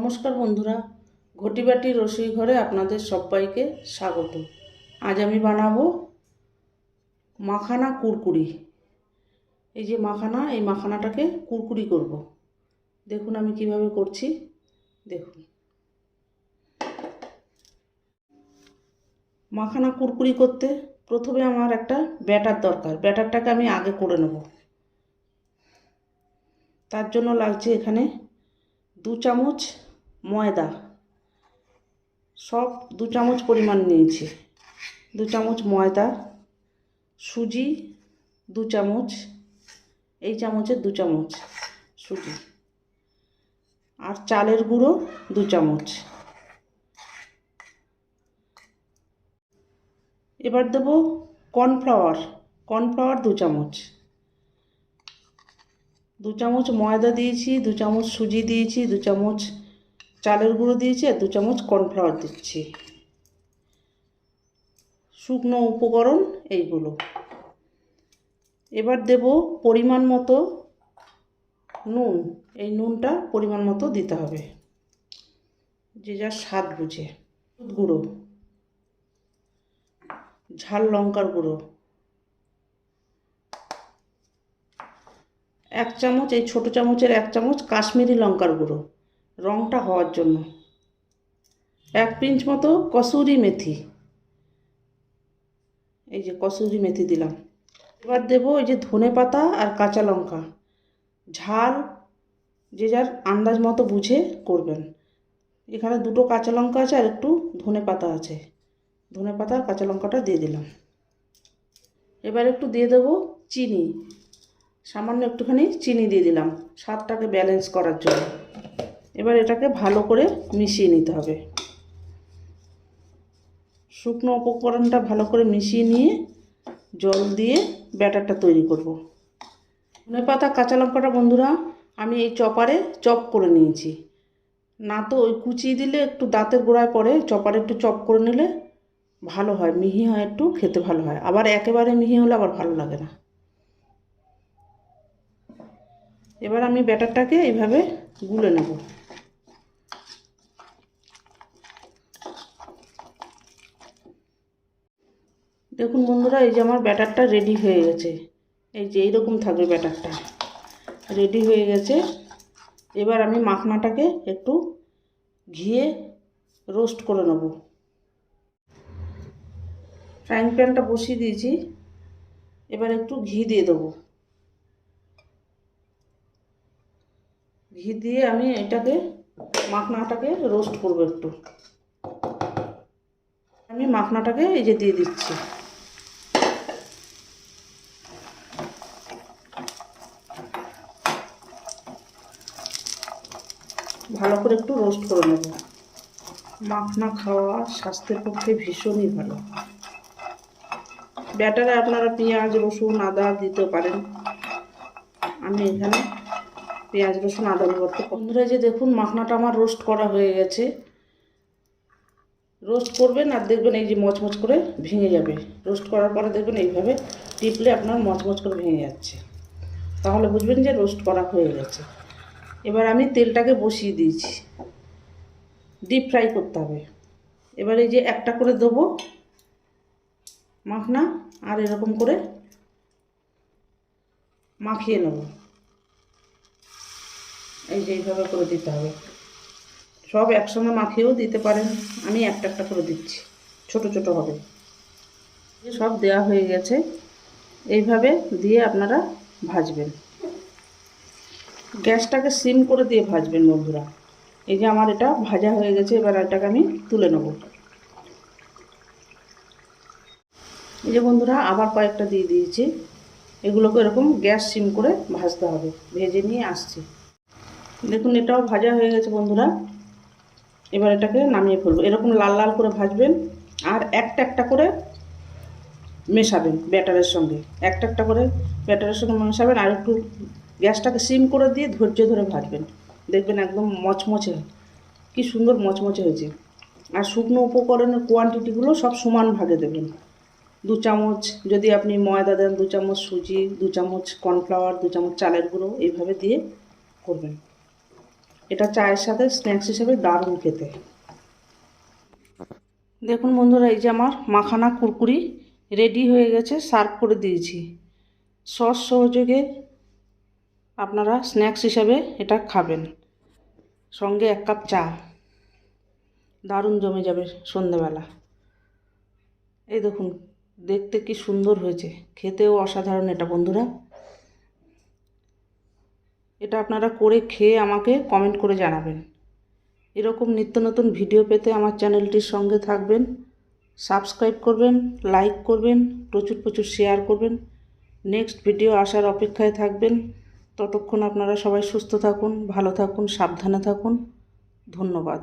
নমস্কার বন্ধুরা, ঘটি বাটির রসুই ঘরে আপনাদের সবাইকে স্বাগত। আজ আমি বানাবো মাখানা কুরকুরি। এই যে মাখানা, এই মাখানাটাকে কুরকুরি করব। দেখুন আমি কিভাবে করছি, দেখুন। মাখানা কুরকুরি করতে প্রথমে আমার একটা ব্যাটার দরকার। ব্যাটারটাকে আমি আগে করে নেব। তার জন্য লাগছে এখানে 2 চামচ ময়দা, সব 2 চামচ পরিমাণ নিয়েছি। 2 চামচ ময়দা, সুজি 2 চামচ, এই চামচের 2 চামচ সুজি, আর চালের গুঁড়ো 2 চামচ। এবার দেব কর্নফ্লাওয়ার 2 চামচ। 2 চামচ ময়দা দিয়েছি, 2 চামচ সুজি দিয়েছি, 2 চামচ চালের গুঁড়ো দিয়েছি, আর 2 চামচ কর্নফ্লাওয়ার দিচ্ছি। শুকনো উপকরণ এইগুলো। এবার দেব পরিমাণ মতো নুন। এই নুনটা পরিমাণ মতো দিতে হবে, যে যার স্বাদ বুঝে। গুঁড়ো, ঝাল লঙ্কার গুঁড়ো 1 চামচ, এই ছোটো চামচের 1 চামচ কাশ্মীরি লঙ্কার গুঁড়ো, রঙটা হওয়ার জন্য। 1 পিঞ্চ মতো কসুরি মেথি, এই যে কসুরি মেথি দিলাম। এবার দেব এই যে ধনে পাতা আর কাঁচা লঙ্কা। ঝাল যে যার আন্দাজ মতো বুঝে করবেন। এখানে 2টো কাঁচা লঙ্কা আছে আর একটু ধনে পাতা আছে। ধনে পাতা আর কাঁচা লঙ্কাটা দিয়ে দিলাম। এবার একটু দিয়ে দেব চিনি, সামান্য একটুখানি চিনি দিয়ে দিলাম স্বাদটাকে ব্যালেন্স করার জন্য। এবার এটাকে ভালো করে মিশিয়ে নিতে হবে। শুকনো উপকরণটা ভালো করে মিশিয়ে নিয়ে জল দিয়ে ব্যাটারটা তৈরি করব। ধনে পাতা কাঁচা লঙ্কাটা বন্ধুরা আমি এই চপারে চপ করে নিয়েছি। না তো ওই কুচিয়ে দিলে একটু দাঁতের গোড়ায় পড়ে, চপারে একটু চপ করে নিলে ভালো হয়, মিহি হয়, একটু খেতে ভালো হয়। আবার একেবারে মিহি হলে আবার ভালো লাগে না। এবার আমি ব্যাটারটাকে এইভাবে গুলে নেব। দেখুন বন্ধুরা, এই যে আমার ব্যাটারটা রেডি হয়ে গেছে। এই যে এইরকম থাকবে ব্যাটারটা, রেডি হয়ে গেছে। এবার আমি মাখনাটাকে একটু ঘিয়ে রোস্ট করে নেব। ফ্রাইং প্যানটা বসিয়ে দিয়েছি, এবার একটু ঘি দিয়ে দেবো। ঘি দিয়ে আমি এটাকে মাখনাটাকে রোস্ট করব একটু। আমি মাখনাটাকে এই যে দিয়ে দিচ্ছি। ভালো করে একটু রোস্ট করে নেব। মাখনা খাওয়া স্বাস্থ্যের পক্ষে ভীষণই ভালো। ব্যাটারে আপনারা পেঁয়াজ রসুন আদা দিতে পারেন, আমি এখানে পেঁয়াজ রসুন আদা করতে। বন্ধুরা যে দেখুন মাখনাটা আমার রোস্ট করা হয়ে গেছে। রোস্ট করবেন আর দেখবেন এই যে মচমচ করে ভেঙে যাবে। রোস্ট করার পরে দেখবেন এইভাবে টিপলে আপনার মচমচ করে ভেঙে যাচ্ছে, তাহলে বুঝবেন যে রোস্ট করা হয়ে গেছে। এবার আমি তেলটাকে বসিয়ে দিয়েছি, ডিপ ফ্রাই করতে হবে। এবার এই যে একটা করে দেবো মাখনা, আর এরকম করে মাখিয়ে নেব। এই যে এইভাবে করে দিতে হবে। সব একসঙ্গে মাখিয়েও দিতে পারেন, আমি একটা একটা করে দিচ্ছি, ছোট ছোট হবে। সব দেওয়া হয়ে গেছে, এইভাবে দিয়ে আপনারা ভাজবেন। গ্যাসটাকে সিম করে দিয়ে ভাজবেন বন্ধুরা। এই যে আমার এটা ভাজা হয়ে গেছে, এবার এটাকে আমি তুলে নেব। এই যে বন্ধুরা আবার কয়েকটা দিয়ে দিয়েছি। এগুলোকে এরকম গ্যাস সিম করে ভাজতে হবে। ভেজে নিয়ে আসছি। দেখুন এটাও ভাজা হয়ে গেছে বন্ধুরা। এবার এটাকে নামিয়ে ফেলবো। এরকম লাল লাল করে ভাজবেন, আর একটা একটা করে মেশাবেন ব্যাটারের সঙ্গে। একটা একটা করে ব্যাটারের সঙ্গে মেশাবেন, আর একটু গ্যাসটাকে সিম করে দিয়ে ধৈর্য ধরে ভাজবেন। দেখবেন একদম মচমচে, কি সুন্দর মচমচে হয়েছে। আর শুকনো উপকরণের কোয়ান্টিটিগুলো সব সমান ভাগে দেবেন। 2 চামচ যদি আপনি ময়দা দেন, 2 চামচ সুজি, 2 চামচ কর্নফ্লাওয়ার, 2 চামচ চালের গুঁড়ো, এইভাবে দিয়ে করবেন। এটা চায়ের সাথে স্ন্যাক্স হিসেবে দারুণ খেতে। দেখুন বন্ধুরা, এই যে আমার মাখানা কুরকুরি রেডি হয়ে গেছে, সার্ভ করে দিয়েছি। সস সহযোগে আপনারা স্ন্যাক্স হিসাবে এটা খাবেন, সঙ্গে 1 কাপ চা, দারুণ জমে যাবে সন্ধেবেলা। এই দেখুন দেখতে কি সুন্দর হয়েছে, খেতেও অসাধারণ এটা বন্ধুরা। এটা আপনারা করে খেয়ে আমাকে কমেন্ট করে জানাবেন। এরকম নিত্য নতুন ভিডিও পেতে আমার চ্যানেলটির সঙ্গে থাকবেন, সাবস্ক্রাইব করবেন, লাইক করবেন, প্রচুর প্রচুর শেয়ার করবেন। নেক্সট ভিডিও আসার অপেক্ষায় থাকবেন। ততক্ষণ আপনারা সবাই সুস্থ থাকুন, ভালো থাকুন, সাবধানে থাকুন। ধন্যবাদ।